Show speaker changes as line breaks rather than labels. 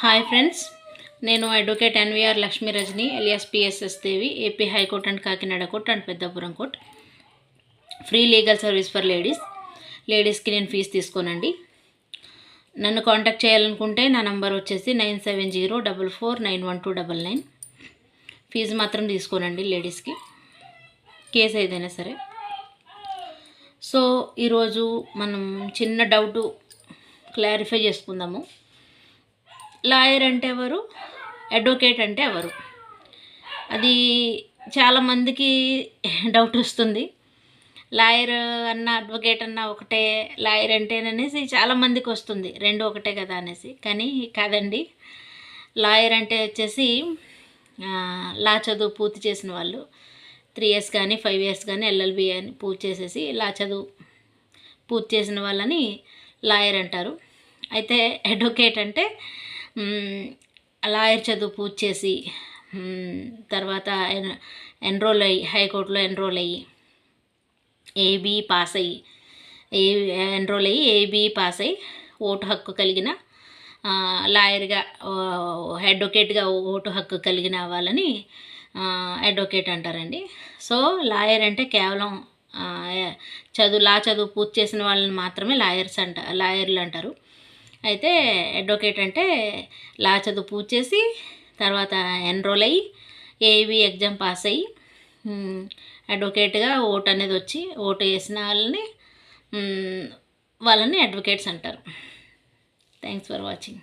Hi friends, నేను advocate N V R Lakshmi Rajani alias P S S Devi, AP high court and Kakinada court and Peddapuram court. Free legal service for లేడీస్కి నేను fee తీసుకోనండి. నన్ను contact చేయాలనుకుంటే నా నంబర్ వచ్చేసి 9704491299. ఫీజు మాత్రం తీసుకోనండి లేడీస్కి, కేసు ఏదైనా సరే. సో ఈరోజు మనం చిన్న డౌటు క్లారిఫై చేసుకుందాము. లాయర్ అంటే ఎవరు, అడ్వకేట్ అంటే ఎవరు, అది చాలామందికి డౌట్ వస్తుంది. లాయర్ అన్న అడ్వకేట్ అన్న ఒకటే, లాయర్ అంటేననేసి చాలామందికి వస్తుంది, రెండు ఒకటే కదా అనేసి. కానీ కాదండి. లాయర్ అంటే వచ్చేసి లా చదువు పూర్తి చేసిన వాళ్ళు, 3 years కానీ 5 years కానీ LLB అని పూర్తి చేసేసి లా చదువు పూర్తి చేసిన వాళ్ళని లాయర్ అంటారు. అయితే అడ్వకేట్ అంటే లాయర్ చదువు పూర్తి చేసి తర్వాత ఎన్రోల్ అయ్యి, హైకోర్టులో ఎన్రోల్ అయ్యి ఏబీ పాస్ అయ్యి, ఏబీ పాస్ అయ్యి ఓటు హక్కు కలిగిన లాయర్గా, అడ్వకేట్గా ఓటు హక్కు కలిగిన వాళ్ళని అడ్వకేట్ అంటారండి. సో లాయర్ అంటే కేవలం లా చదువు పూర్తి చేసిన వాళ్ళని మాత్రమే లాయర్లు అంటారు. అయితే అడ్వకేట్ అంటే లా చదువు పూర్తి చేసి తర్వాత ఎన్రోల్ అయ్యి ఏబీ ఎగ్జామ్ పాస్ అయ్యి అడ్వకేట్గా ఓటు అనేది వచ్చి ఓటు వేసిన వాళ్ళని అడ్వకేట్స్ అంటారు. Thanks for watching.